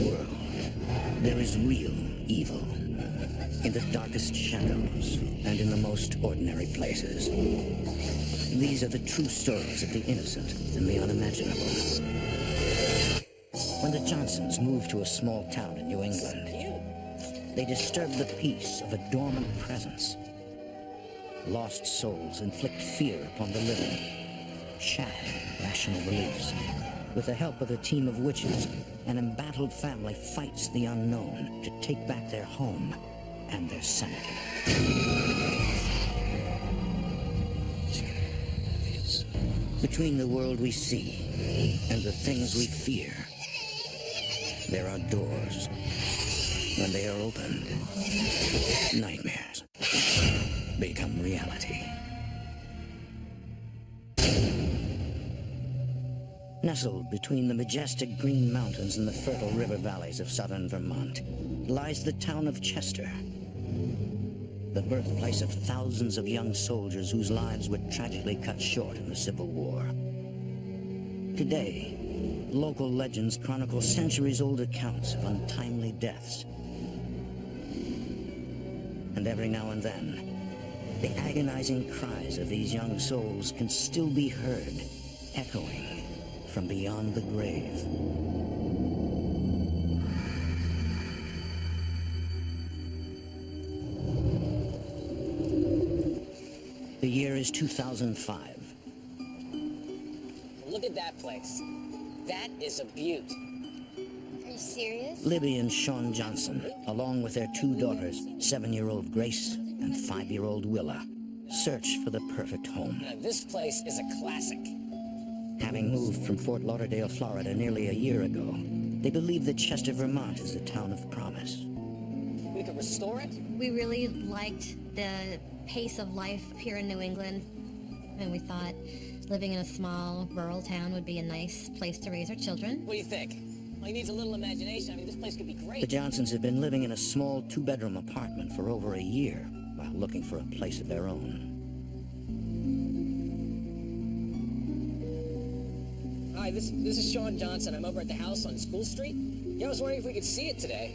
world, there is real evil in the darkest shadows and in the most ordinary places. These are the true stories of the innocent and the unimaginable. When the Johnsons moved to a small town in New England, they disturbed the peace of a dormant presence. Lost souls inflict fear upon the living, shatter rational beliefs. With the help of a team of witches, an embattled family fights the unknown to take back their home and their sanity. Between the world we see and the things we fear, there are doors. When they are opened, nightmares become reality. Nestled between the majestic green mountains and the fertile river valleys of southern Vermont lies the town of Chester, the birthplace of thousands of young soldiers whose lives were tragically cut short in the Civil War. Today, local legends chronicle centuries-old accounts of untimely deaths. And every now and then, the agonizing cries of these young souls can still be heard, echoing from beyond the grave. The year is 2005. Look at that place. That is a beaut. Are you serious? Libby and Sean Johnson, along with their two daughters, 7-year-old Grace and 5-year-old Willa, search for the perfect home. Now, this place is a classic. Having moved from Fort Lauderdale, Florida nearly a year ago, they believe that Chester, Vermont is a town of promise. We could restore it? We really liked the pace of life here in New England, and we thought living in a small rural town would be a nice place to raise our children. What do you think? Well, he needs a little imagination. I mean, this place could be great. The Johnsons have been living in a small 2-bedroom apartment for over a year while looking for a place of their own. Hi, this is Sean Johnson. I'm over at the house on School Street. Yeah, I was wondering if we could see it today.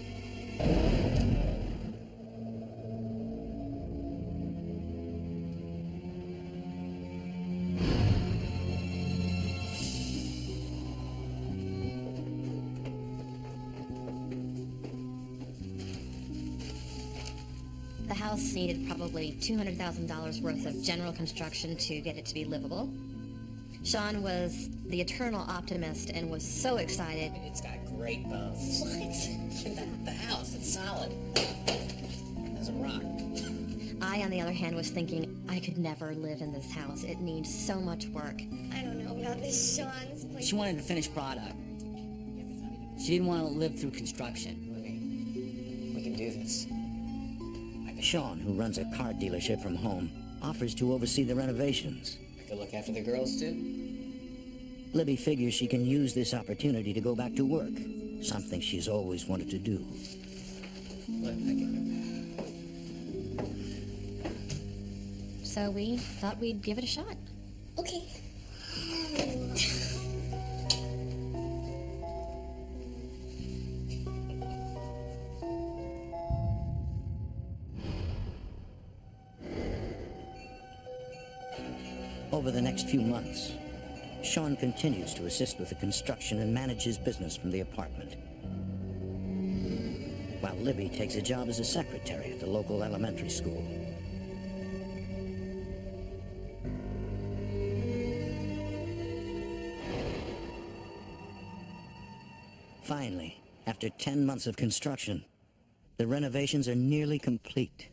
The house needed probably $200,000 worth of general construction to get it to be livable. Sean was the eternal optimist and was so excited. It's got great bones. What? The house, it's solid. As a rock. I, on the other hand, was thinking I could never live in this house. It needs so much work. I don't know about this, Sean. This place... She wanted a finished product. She didn't want to live through construction. We can do this. Sean, who runs a car dealership from home, offers to oversee the renovations. I could look after the girls, too. Libby figures she can use this opportunity to go back to work, something she's always wanted to do. Look, I can... So we thought we'd give it a shot. Okay. Over the next few months, Sean continues to assist with the construction and manage his business from the apartment, while Libby takes a job as a secretary at the local elementary school. Finally, after 10 months of construction, the renovations are nearly complete.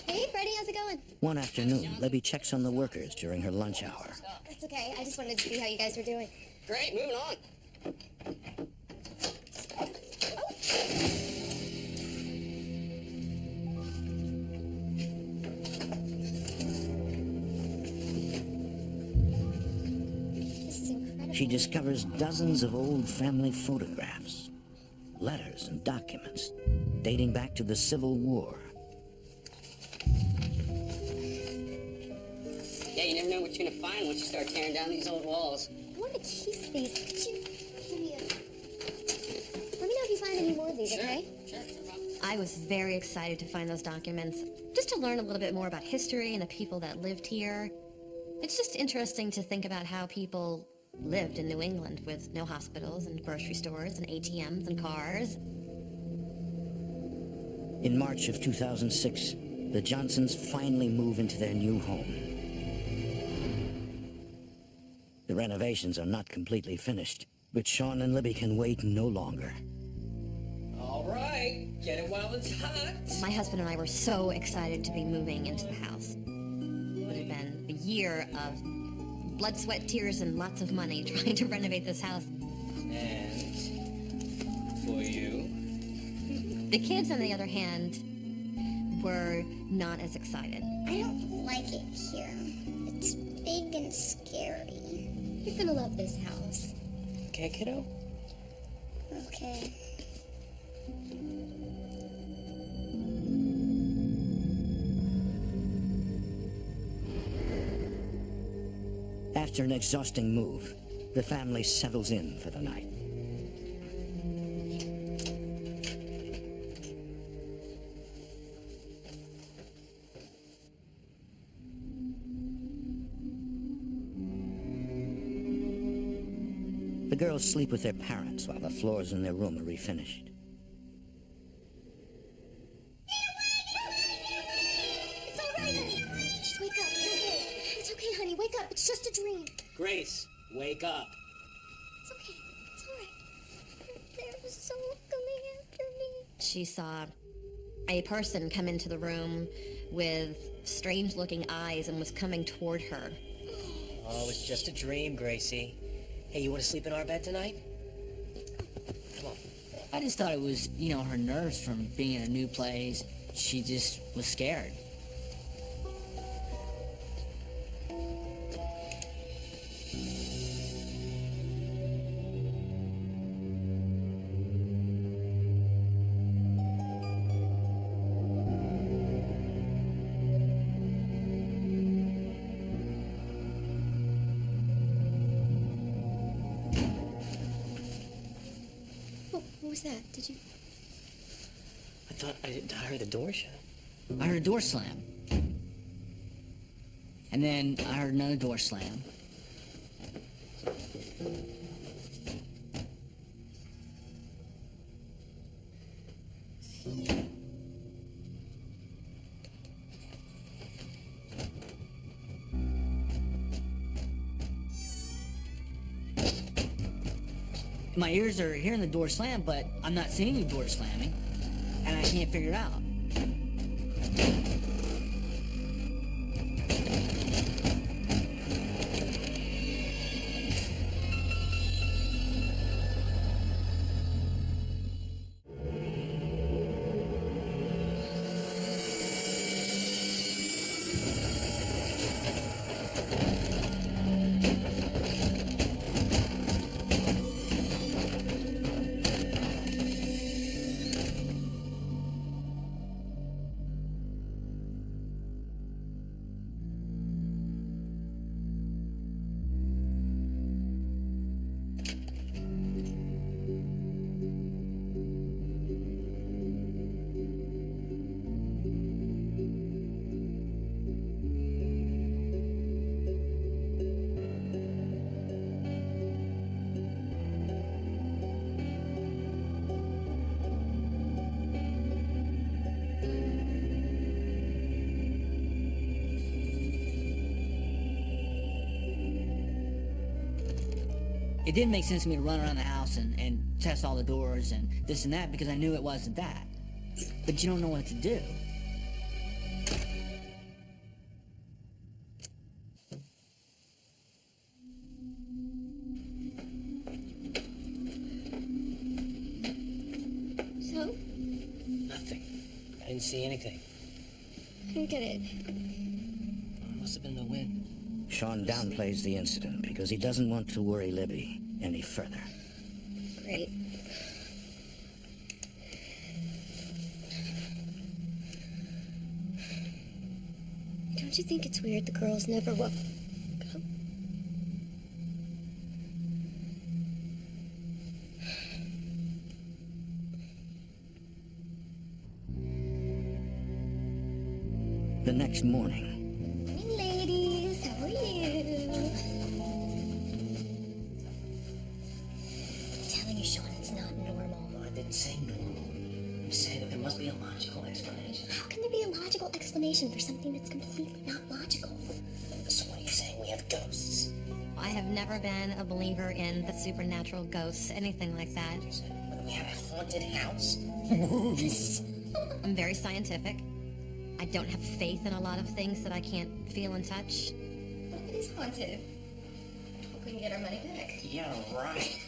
Hey, Freddie, how's it going? One afternoon, Libby checks on the workers during her lunch hour. That's okay. I just wanted to see how you guys were doing. Great, moving on. This is incredible. She discovers dozens of old family photographs, letters and documents dating back to the Civil War. Yeah, you never know what you're gonna find once you start tearing down these old walls. I want to keep these. Could you give me these, okay? Sure, no problem. I was very excited to find those documents, just to learn a little bit more about history and the people that lived here. It's just interesting to think about how people lived in New England with no hospitals and grocery stores and ATMs and cars. In March of 2006, the Johnsons finally move into their new home. The renovations are not completely finished, but Sean and Libby can wait no longer. All right, get it while it's hot. My husband and I were so excited to be moving into the house. It would have been a year of blood, sweat, tears, and lots of money trying to renovate this house. And for you. The kids, on the other hand, were not as excited. I don't like it here. It's big and scary. You're gonna love this house. Okay, kiddo? Okay. After an exhausting move, the family settles in for the night. The girls sleep with their parents while the floors in their room are refinished. It's all right, honey. Just wake up. It's okay. It's okay, honey. Wake up. It's just a dream. Grace, wake up. It's okay. It's all right. There's someone coming after me. She saw a person come into the room with strange-looking eyes and was coming toward her. Oh, it's just a dream, Gracie. Hey, you want to sleep in our bed tonight? Come on. I just thought it was, her nerves from being in a new place. She just was scared. What was that? Did you... I thought I heard the door shut. I heard a door slam. And then I heard another door slam. My ears are hearing the door slam, but I'm not seeing the door slamming, and I can't figure it out. It didn't make sense to me to run around the house and test all the doors and this and that because I knew it wasn't that. But you don't know what to do. So? Nothing. I didn't see anything. I don't get it. It must have been the wind. Sean downplays the incident because he doesn't want to worry Libby any further. Great. Don't you think it's weird the girls never woke up? The next morning, Morning, ladies. How are you? I'm telling you, Sean, it's not normal. No, I didn't say normal. You said that there must be a logical explanation. How can there be a logical explanation for something that's completely not logical? So what are you saying? We have ghosts? I have never been a believer in the supernatural ghosts, anything like that. We have a haunted house? I'm very scientific. I don't have faith in a lot of things that I can't feel and touch. What if it is haunted? We can get our money back. Yeah, right.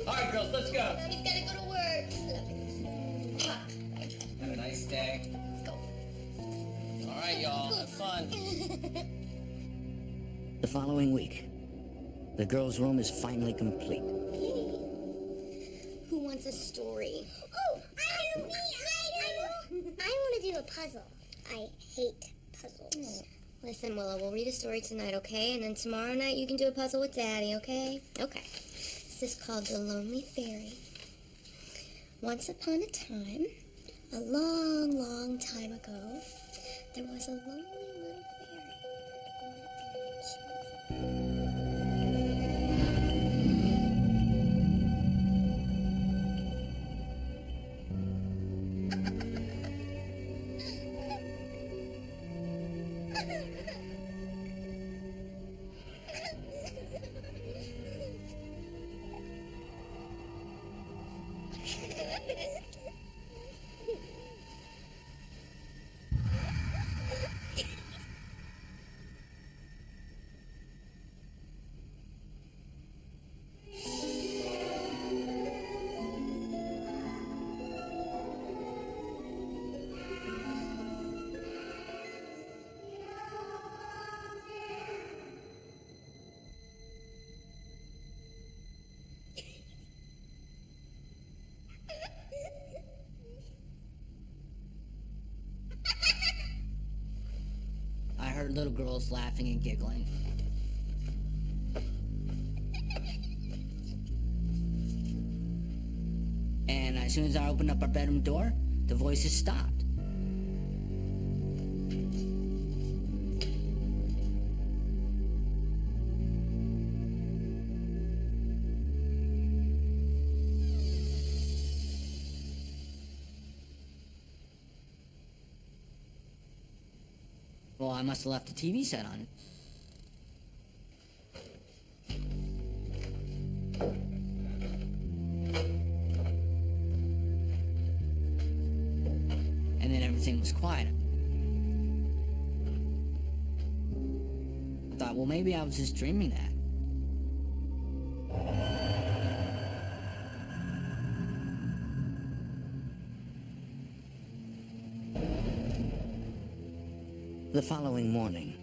All right, girls, let's go. Daddy's gotta go to work. Have a nice day. Let's go. All right, y'all. Have fun. the following week, the girls' room is finally complete. Who wants a story? Oh, I do. I want to do a puzzle. I hate puzzles. Listen, Willow, we'll read a story tonight, okay? And then tomorrow night you can do a puzzle with Daddy, okay? Okay. This is called The Lonely Fairy. Once upon a time, a long, long time ago, there was a lonely little fairy. I heard little girls laughing and giggling. And as soon as I opened up our bedroom door, the voices stopped. Well, I must have left the TV set on. And then everything was quiet. I thought, well, maybe I was just dreaming that. The following morning,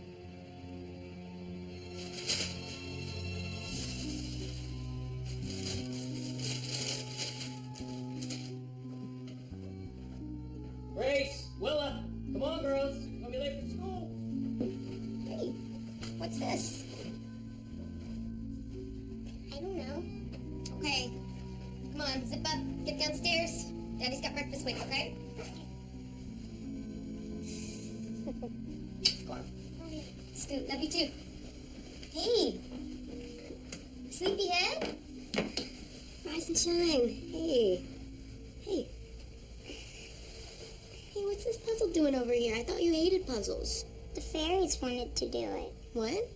Grace, Willa, come on, girls. You're gonna be late for school. Hey, what's this? I don't know. Okay, come on, zip up, get downstairs. Daddy's got breakfast waiting, okay? Go on. Scoot, love you too. Hey, sleepyhead? Rise and shine. Hey. Hey. Hey, what's this puzzle doing over here? I thought you hated puzzles. The fairies wanted to do it. What?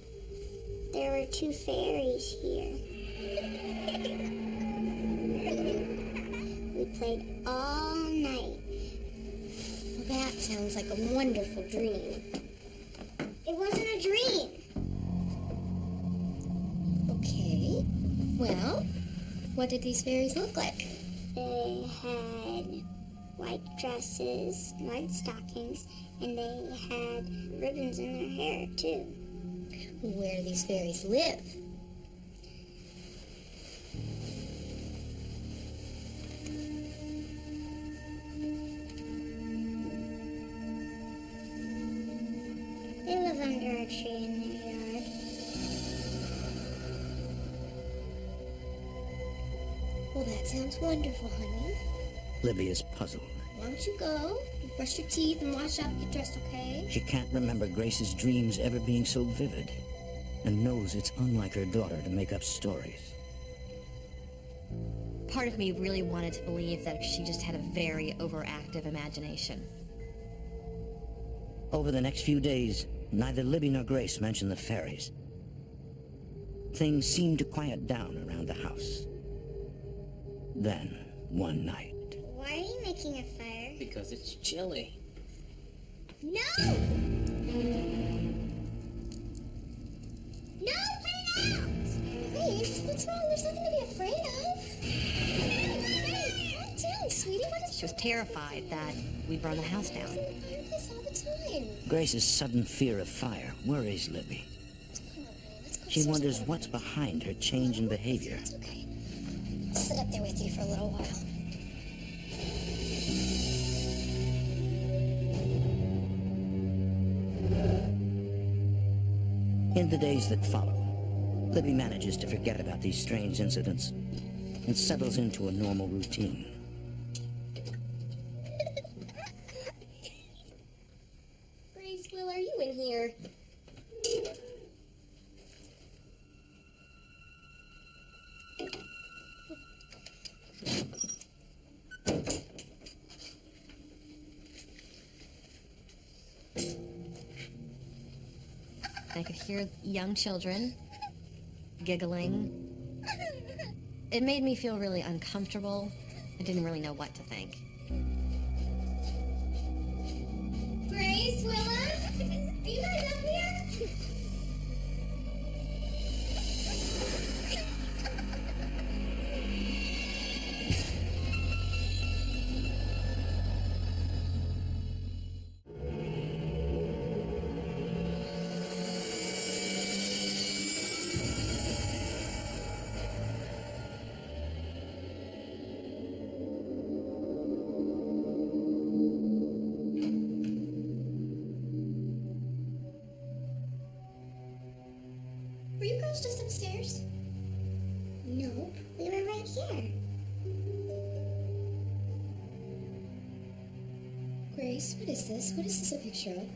There were two fairies here. We played all night. Well, that sounds like a wonderful dream. It wasn't a dream. Okay. Well, what did these fairies look like? They had white dresses, white stockings, and they had ribbons in their hair, too. Where do these fairies live? They live under a tree in their yard. Well, that sounds wonderful, honey. Libby is puzzled. Why don't you go and Brush your teeth and wash up, get dressed, okay? She can't remember Grace's dreams ever being so vivid, and knows it's unlike her daughter to make up stories. Part of me really wanted to believe that she just had a very overactive imagination. Over the next few days, neither Libby nor Grace mentioned the fairies. Things seemed to quiet down around the house. Then, one night... Why are you making a fire? Because it's chilly. No! No, put it out! Grace, what's wrong? There's nothing to be afraid of. Calm down, sweetie. What is... She was terrified that we'd burn the house down. I do this all the time. Grace's sudden fear of fire worries Libby. Let's go She upstairs. wonders what's behind her change in behavior. It's okay. I'll sit up there with you for a little while. In the days that follow, Libby manages to forget about these strange incidents and settles into a normal routine. Grace, Will, are you in here? I could hear young children giggling. It made me feel really uncomfortable. I didn't really know what to think. Grace, Willa? Are you guys up here? Were you girls just upstairs? Nope, we were right here. Grace, what is this? What is this a picture of?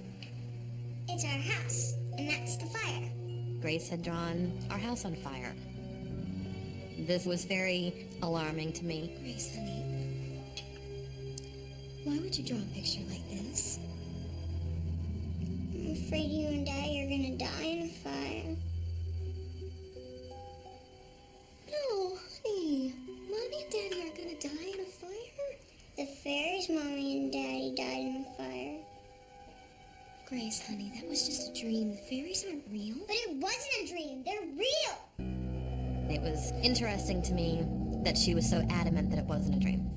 It's our house, and that's the fire. Grace had drawn our house on fire. This was very alarming to me. Grace, honey, why would you draw a picture like this? I'm afraid you and Daddy are gonna die in a fire. No, honey. Mommy and Daddy aren't gonna die in a fire. The fairies, Mommy and Daddy, died in a fire. Grace, honey, that was just a dream. The fairies aren't real. But it wasn't a dream. They're real. It was interesting to me that she was so adamant that it wasn't a dream.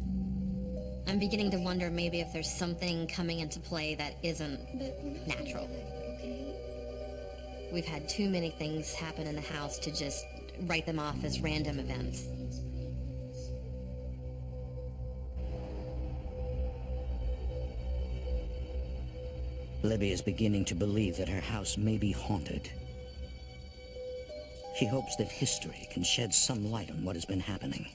I'm beginning to wonder maybe if there's something coming into play that isn't But we're not natural. gonna die, okay? We've had too many things happen in the house to just write them off as random events. Libby is beginning to believe that her house may be haunted. She hopes that history can shed some light on what has been happening.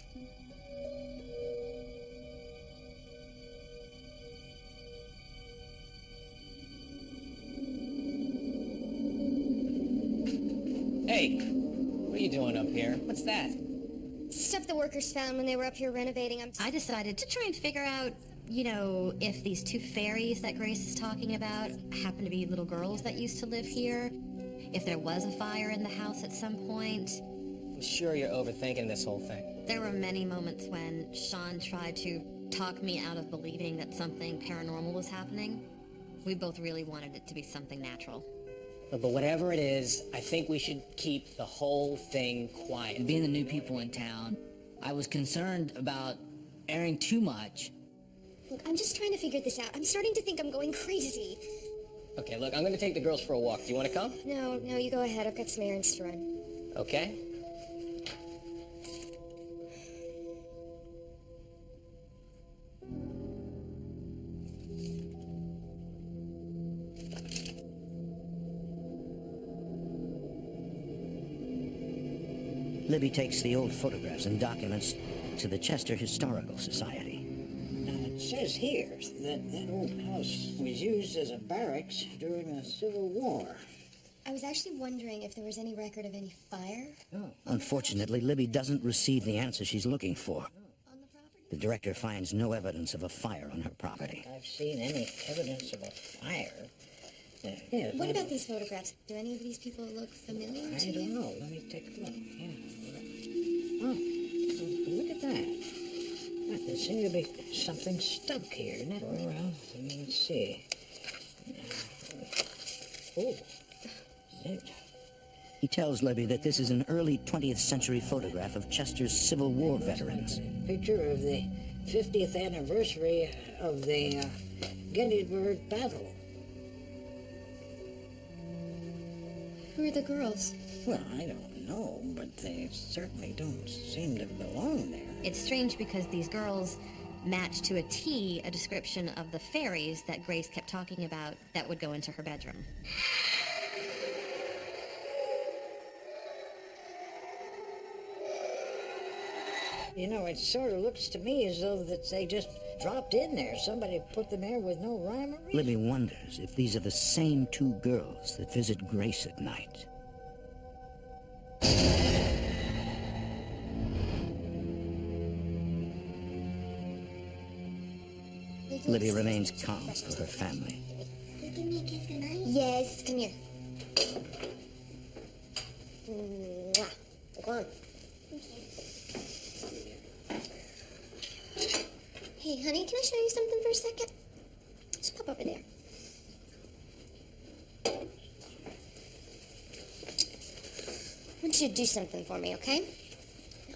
Hey, what are you doing up here? What's that? Stuff the workers found when they were up here renovating. I decided to try and figure out, if these two fairies that Grace is talking about happen to be little girls that used to live here, if there was a fire in the house at some point. I'm sure you're overthinking this whole thing. There were many moments when Sean tried to talk me out of believing that something paranormal was happening. We both really wanted it to be something natural. But whatever it is, I think we should keep the whole thing quiet. And being the new people in town, I was concerned about airing too much. Look, I'm just trying to figure this out. I'm starting to think I'm going crazy. Okay, look, I'm gonna take the girls for a walk. Do you wanna come? No, you go ahead. I've got some errands to run. Okay. Libby takes the old photographs and documents to the Chester Historical Society. It says here that that old house was used as a barracks during the Civil War. I was actually wondering if there was any record of any fire Unfortunately, Libby doesn't receive the answer she's looking for. on the property. The director finds no evidence of a fire on her property. I've seen any evidence of a fire. Yeah, What about these photographs? Do any of these people look familiar I to don't you? know. Let me take a look. Yeah. Oh, look at that. There seems to be something stuck here. Now, well, let's see. Oh, zit. He tells Libby that this is an early 20th century photograph of Chester's Civil War veterans. Picture of the 50th anniversary of the Gettysburg Battle. Who are the girls? Well, I don't know, but they certainly don't seem to belong there. It's strange because these girls match to a T a description of the fairies that Grace kept talking about that would go into her bedroom. You know, it sort of looks to me as though that they just dropped in there. Somebody put them there with no rhyme or reason. Libby wonders if these are the same two girls that visit Grace at night. Libby remains calm for her family. You give me a kiss goodnight? Yes, come here. Mwah. Go on. Hey, honey, can I show you something for a second? Just pop over there. I want you to do something for me, okay?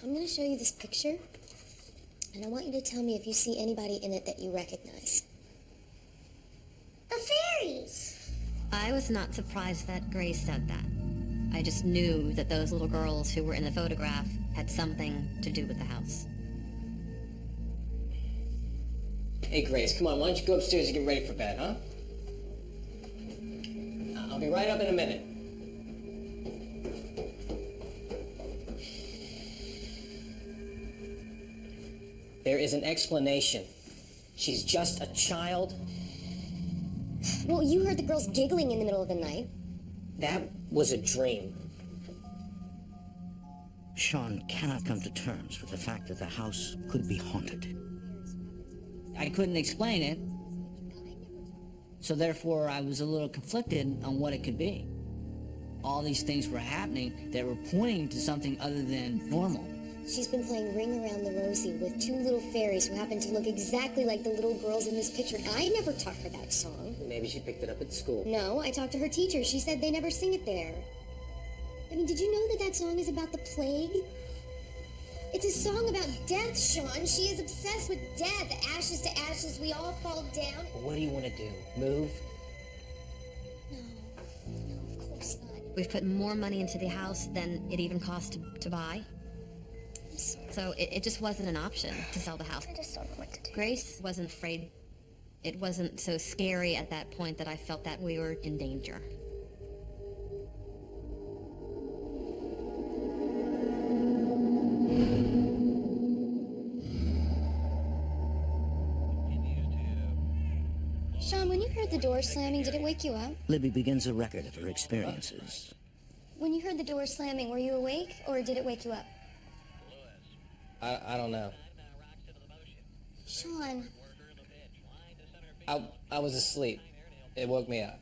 I'm going to show you this picture, and I want you to tell me if you see anybody in it that you recognize. The fairies! I was not surprised that Grace said that. I just knew that those little girls who were in the photograph had something to do with the house. Hey, Grace, come on, why don't you go upstairs and get ready for bed, huh? I'll be right up in a minute. There is an explanation. She's just a child. Well, you heard the girls giggling in the middle of the night. That was a dream. Sean cannot come to terms with the fact that the house could be haunted. I couldn't explain it, so therefore I was a little conflicted on what it could be. All these things were happening that were pointing to something other than normal. She's been playing Ring Around the Rosie with two little fairies who happen to look exactly like the little girls in this picture. I never taught her that song. Maybe she picked it up at school. No, I talked to her teacher. She said they never sing it there. I mean, did you know that that song is about the plague? It's a song about death, Sean. She is obsessed with death. Ashes to ashes, we all fall down. What do you want to do? Move? No, of course not. We've put more money into the house than it even cost to buy. So it just wasn't an option to sell the house. I just don't know what to do. Grace wasn't afraid. It wasn't so scary at that point that I felt that we were in danger. Sean, when you heard the door slamming, did it wake you up? Libby begins a record of her experiences. When you heard the door slamming, were you awake, or did it wake you up? I don't know. Sean. I was asleep. It woke me up.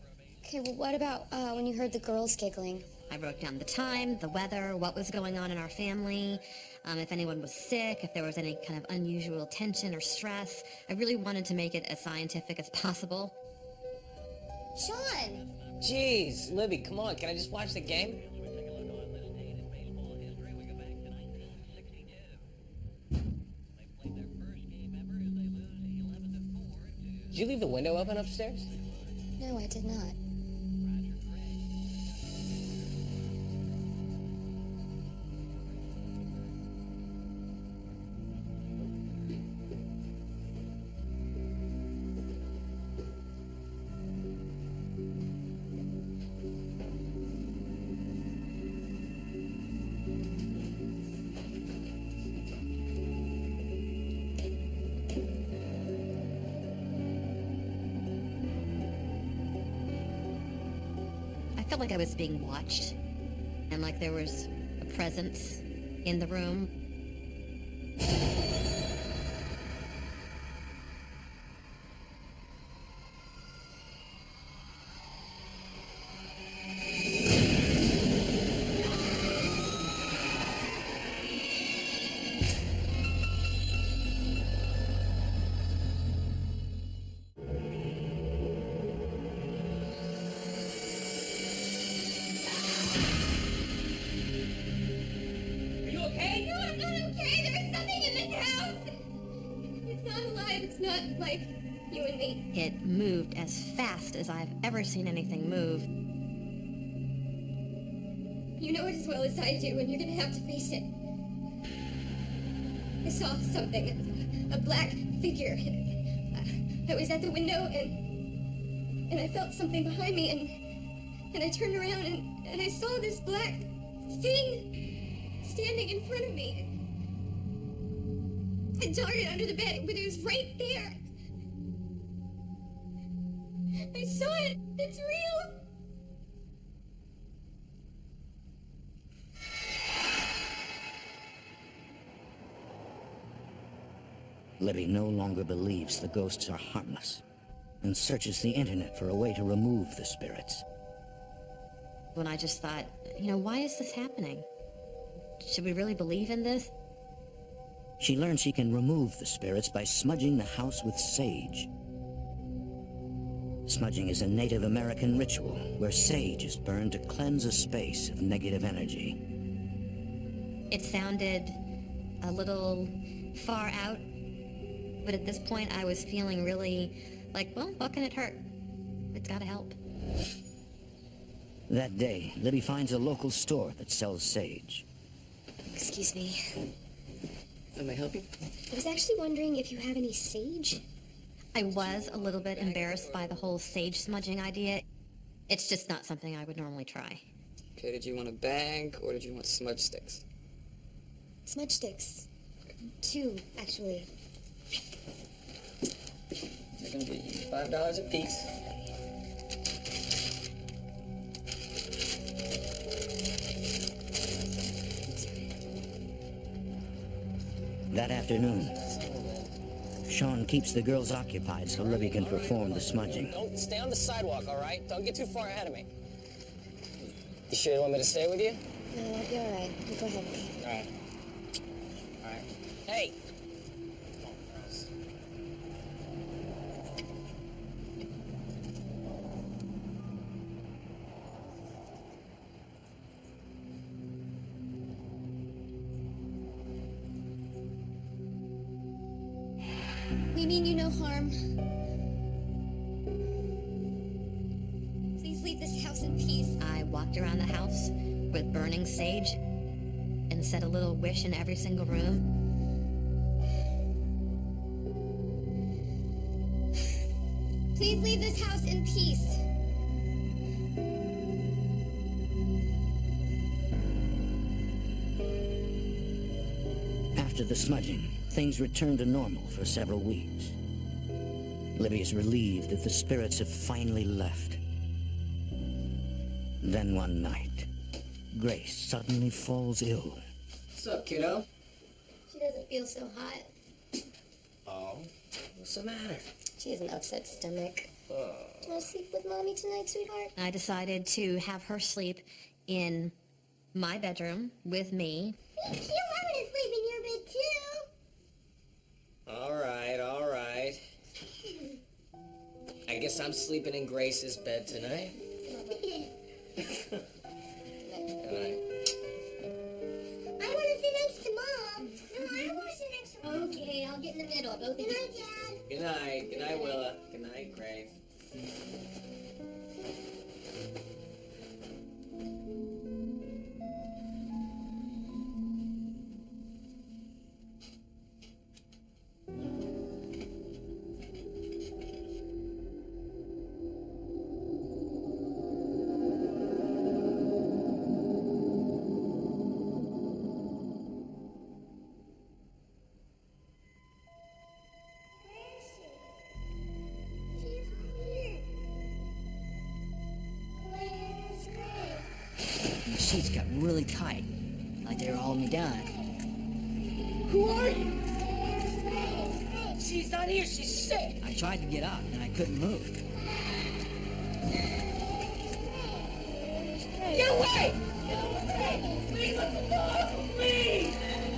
Okay, well, what about when you heard the girls giggling? I wrote down the time, the weather, what was going on in our family, if anyone was sick, if there was any kind of unusual tension or stress. I really wanted to make it as scientific as possible. Sean! Jeez, Libby, come on. Can I just watch the game? Did you leave the window open upstairs? No, I did not. felt like I was being watched, and like there was a presence in the room. It moved as fast as I've ever seen anything move. You know it as well as I do, and you're gonna have to face it. I saw something, a black figure. I was at the window, and I felt something behind me, and I turned around, and I saw this black thing standing in front of me. I darted under the bed, but it was right there. I saw it. It's real. Libby no longer believes the ghosts are harmless and searches the internet for a way to remove the spirits. When I just thought, why is this happening? Should we really believe in this? She learns she can remove the spirits by smudging the house with sage. Smudging is a Native American ritual where sage is burned to cleanse a space of negative energy. It sounded a little far out, but at this point I was feeling really like, well, what can it hurt? It's gotta help. That day, Libby finds a local store that sells sage. Excuse me. Am I helping? I was actually wondering if you have any sage. I was a little bit embarrassed by the whole sage smudging idea. It's just not something I would normally try. Okay, did you want a bag or did you want smudge sticks? Smudge sticks. 2, actually. They're gonna be $5 a piece. That afternoon, Sean keeps the girls occupied so Libby can perform the smudging. Don't stay on the sidewalk, all right? Don't get too far ahead of me. You sure you want me to stay with you? No, I'll be all right. You go ahead. All right. All right. Hey! We mean you no harm. Please leave this house in peace. I walked around the house with burning sage and said a little wish in every single room. Please leave this house in peace. After the smudging, things return to normal for several weeks. Libby is relieved that the spirits have finally left. Then one night, Grace suddenly falls ill. What's up, kiddo? She doesn't feel so hot. Oh, what's the matter? She has an upset stomach. Do you want to sleep with Mommy tonight, sweetheart? I decided to have her sleep in my bedroom with me. Me too. I want to sleep in your bed too. All right. I guess I'm sleeping in Grace's bed tonight. Good night. I want to sit next to Mom. No, I don't want to sit next to Mom. Okay, I'll get in the middle. Both. Good night, Dad. Good night. Good night, Willa. Good night, Grace. sheets got really tight, like they were holding me down. Who are you? She's not here. She's sick. I tried to get up, and I couldn't move. Get away! Leave us alone! Please!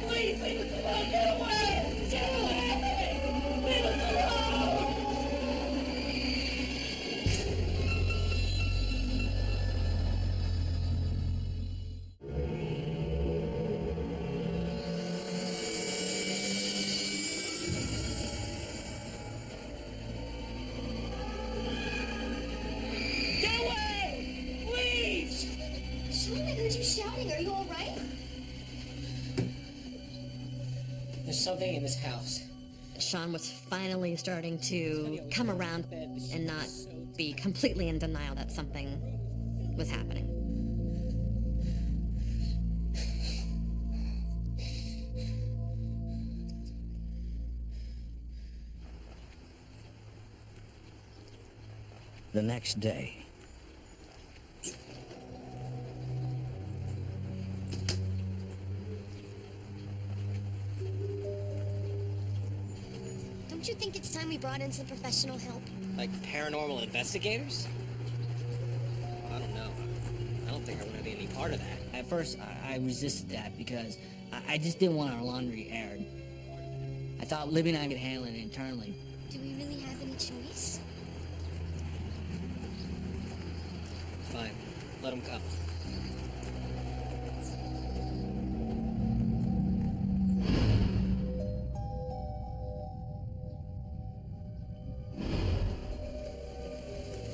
Please leave us alone! Get away! Get away! Leave us alone! Get away! Please! Sean, I heard you shouting. Are you all right? There's something in this house. Sean was finally starting to come around and not be completely in denial that something was happening. The next day, Don't you think it's time we brought in some professional help? Like paranormal investigators? I don't know. I don't think I want to be any part of that. At first, I resisted that because I just didn't want our laundry aired. I thought Libby and I could handle it internally. Do we really have any choice? Fine. Let them come.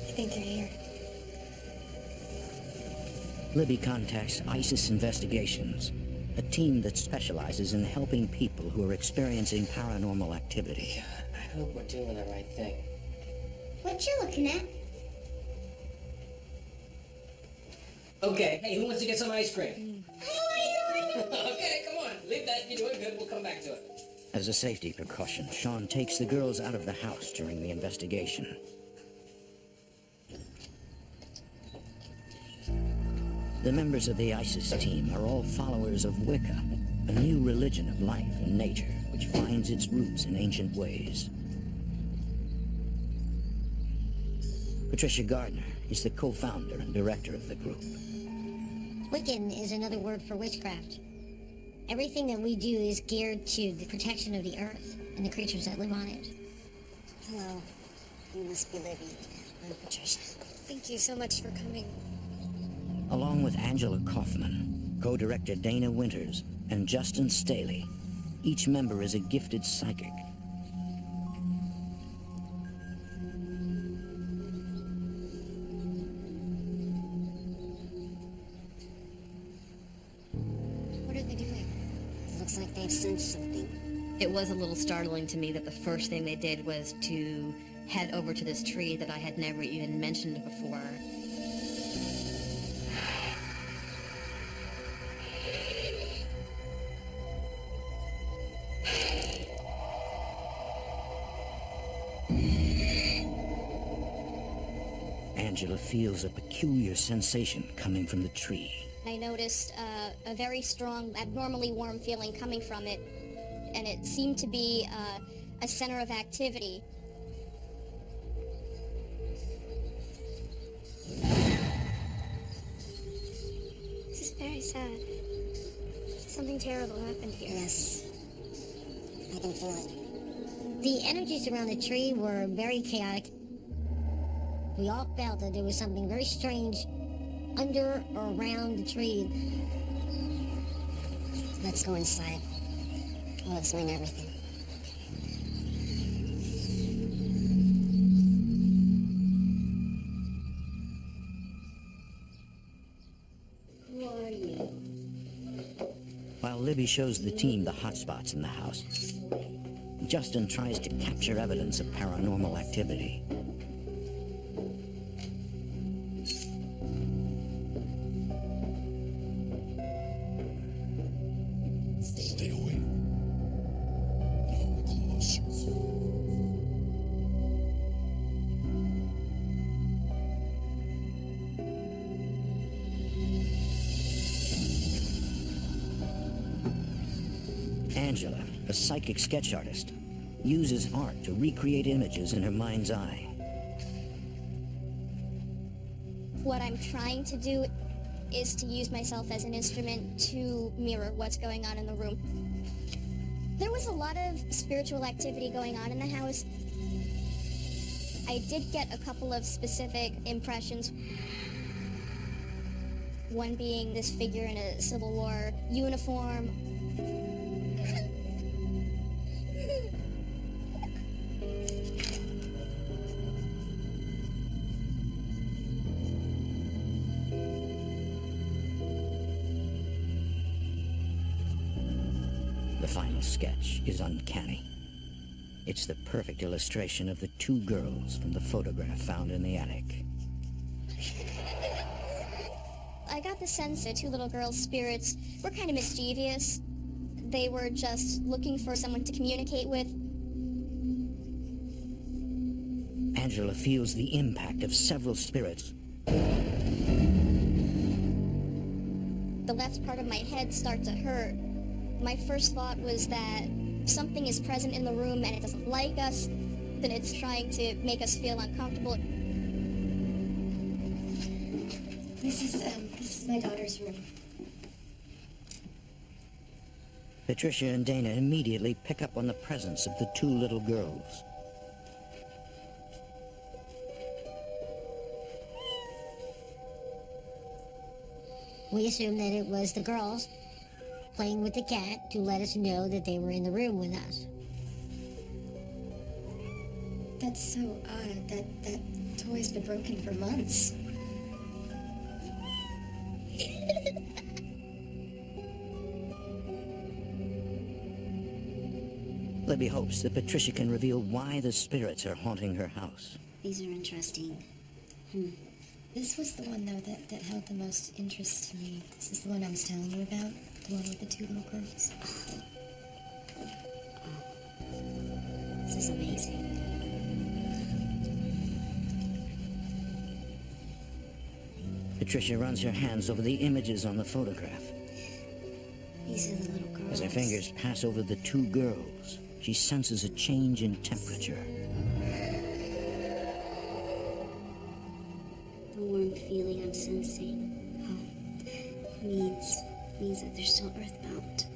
I think they're here. Libby contacts ISIS Investigations, a team that specializes in helping people who are experiencing paranormal activity. I hope we're doing the right thing. What you looking at? Okay, hey, who wants to get some ice cream? Okay, come on. Leave that. You're doing good. We'll come back to it. As a safety precaution, Sean takes the girls out of the house during the investigation. The members of the ISIS team are all followers of Wicca, a new religion of life and nature which finds its roots in ancient ways. Patricia Gardner is the co-founder and director of the group. Wiccan is another word for witchcraft. Everything that we do is geared to the protection of the earth and the creatures that live on it. Hello. You must be Libby. I'm Patricia. Thank you so much for coming. Along with Angela Kaufman, co-director Dana Winters, and Justin Staley, each member is a gifted psychic. What are they doing? It looks like they've sensed something. It was a little startling to me that the first thing they did was to head over to this tree that I had never even mentioned before. Angela feels a peculiar sensation coming from the tree. I noticed a very strong, abnormally warm feeling coming from it, and it seemed to be a center of activity. This is very sad. Something terrible happened here. Yes. I can feel it. The energies around the tree were very chaotic. We all felt that there was something very strange under or around the tree. Let's go inside. I'll explain everything. Who are you? While Libby shows the team the hotspots in the house, Justin tries to capture evidence of paranormal activity. Stay away. No closer. Angela, a psychic sketch artist, uses art to recreate images in her mind's eye. What I'm trying to do is to use myself as an instrument to mirror what's going on in the room. There was a lot of spiritual activity going on in the house. I did get a couple of specific impressions. One being this figure in a Civil War uniform. The final sketch is uncanny. It's the perfect illustration of the two girls from the photograph found in the attic. I got the sense that two little girls' spirits were kind of mischievous. They were just looking for someone to communicate with. Angela feels the impact of several spirits. The left part of my head started to hurt. My first thought was that something is present in the room and it doesn't like us, that it's trying to make us feel uncomfortable. This is my daughter's room. Patricia and Dana immediately pick up on the presence of the two little girls. We assumed that it was the girls playing with the cat to let us know that they were in the room with us. That's so odd. That toy's been broken for months. Libby hopes that Patricia can reveal why the spirits are haunting her house. These are interesting. This was the one, though, that held the most interest to me. This is the one I was telling you about. The one with the two little girls. This is amazing. Patricia runs her hands over the images on the photograph. These are the little girls. As her fingers pass over the two girls, she senses a change in temperature. The warm feeling I'm sensing means that they're still earthbound.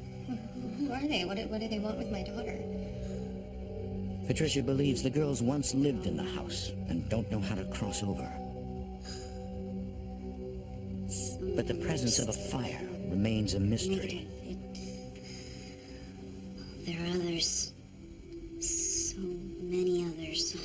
Who are they? What do they want with my daughter? Patricia believes the girls once lived in the house and don't know how to cross over. But the presence of a fire remains a mystery. There are others. So many others.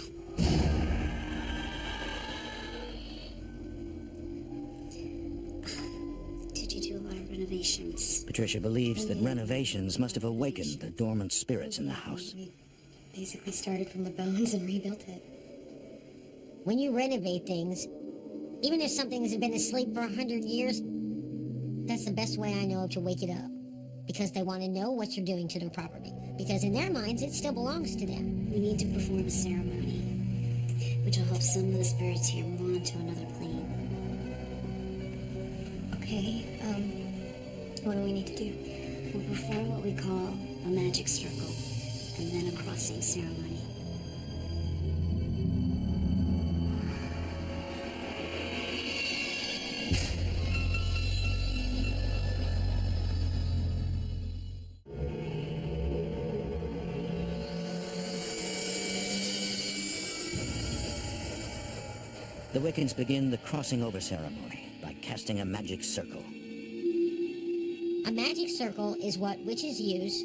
Did you do a lot of renovations? Patricia believes that renovations must have awakened the dormant spirits in the house. We basically started from the bones and rebuilt it. When you renovate things, even if something has been asleep for 100 years, that's the best way I know to wake it up. Because they want to know what you're doing to their property. Because in their minds, it still belongs to them. We need to perform a ceremony, which will help some of the spirits here move on to another plane. Okay, what do we need to do? We'll perform what we call a magic circle, and then a crossing ceremony. The Wiccans begin the crossing over ceremony by casting a magic circle. A magic circle is what witches use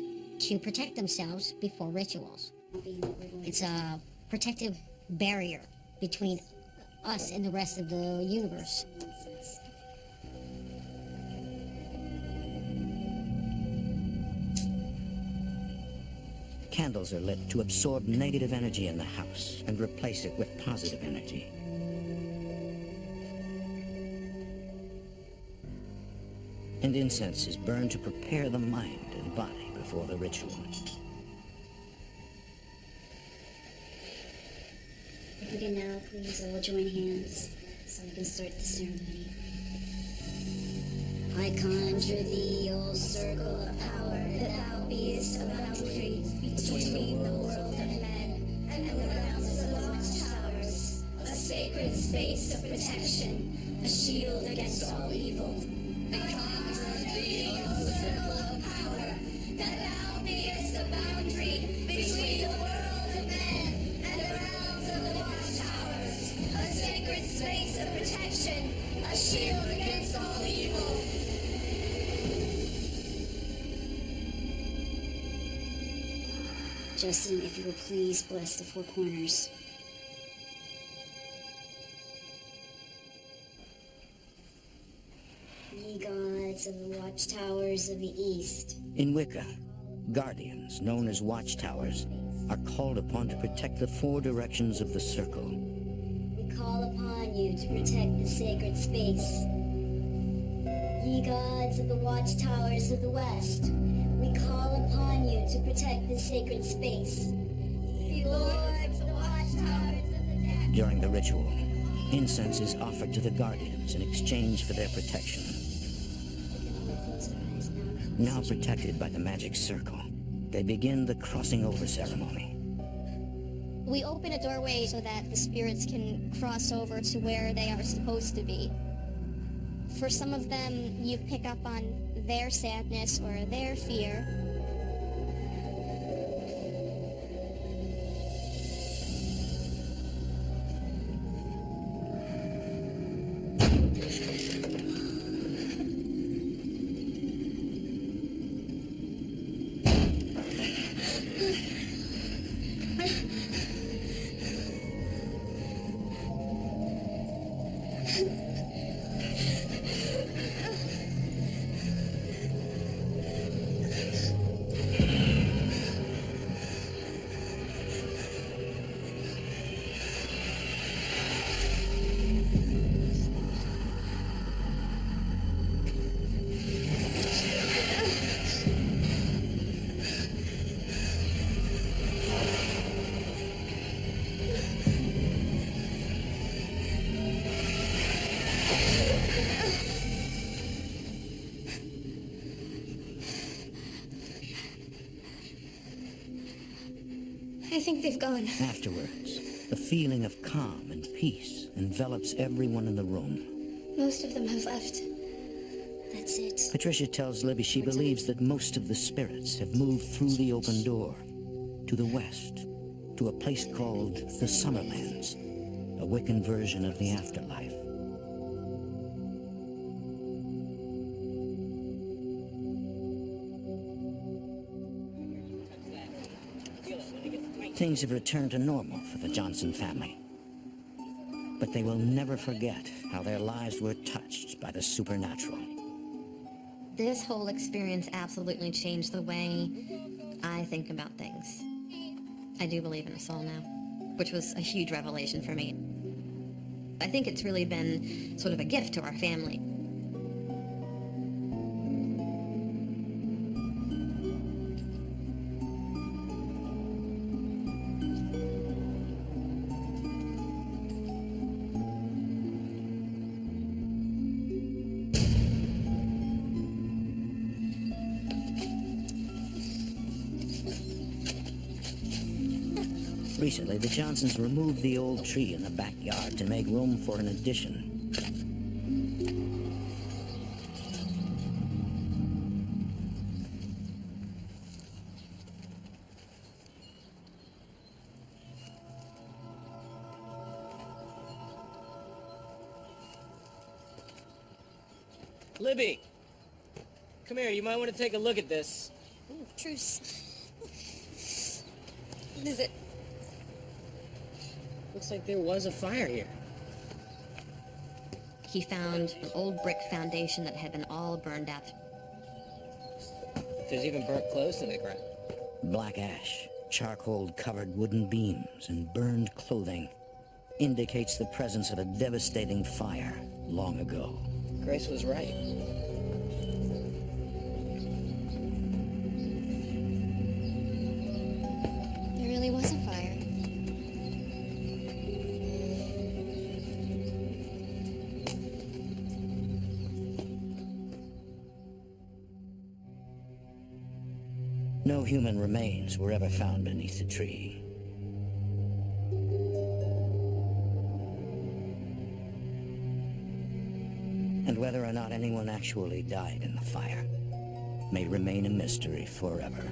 to protect themselves before rituals. It's a protective barrier between us and the rest of the universe. Candles are lit to absorb negative energy in the house and replace it with positive energy. And incense is burned to prepare the mind and body before the ritual. Okay, now please all join hands so we can start the ceremony. I conjure thee, O circle of power, that thou beest a boundary between the world of men and the realms of the watchtowers, a sacred space of protection, a shield against all evil. I conjure thee, O circle of power, that thou beest a boundary between the world of men and the realms of the watchtowers, a sacred space of protection, a shield against all evil. Justin, if you will please bless the four corners. Ye gods of the watchtowers of the east. In Wicca, guardians, known as watchtowers, are called upon to protect the four directions of the circle. We call upon you to protect the sacred space. Ye gods of the watchtowers of the west, we call upon you to protect the sacred space. Ye lords of the watchtowers of the dead. During the ritual, incense is offered to the guardians in exchange for their protection. Now protected by the magic circle, they begin the crossing over ceremony. We open a doorway so that the spirits can cross over to where they are supposed to be. For some of them, you pick up on their sadness or their fear. I think they've gone. Afterwards, a feeling of calm and peace envelops everyone in the room. Most of them have left. That's it. Patricia tells Libby she believes that most of the spirits have moved through the open door to the west, to a place called the Summerlands, a Wiccan version of the afterlife. Things have returned to normal for the Johnson family. But they will never forget how their lives were touched by the supernatural. This whole experience absolutely changed the way I think about things. I do believe in a soul now, which was a huge revelation for me. I think it's really been sort of a gift to our family. Recently, the Johnsons removed the old tree in the backyard to make room for an addition. Libby! Come here, you might want to take a look at this. Ooh, truce. What is it? Looks like there was a fire here. He found an old brick foundation that had been all burned out. There's even burnt clothes to the ground. Black ash, charcoal-covered wooden beams, and burned clothing indicates the presence of a devastating fire long ago. Grace was right. There really was a fire. No human remains were ever found beneath the tree. And whether or not anyone actually died in the fire may remain a mystery forever.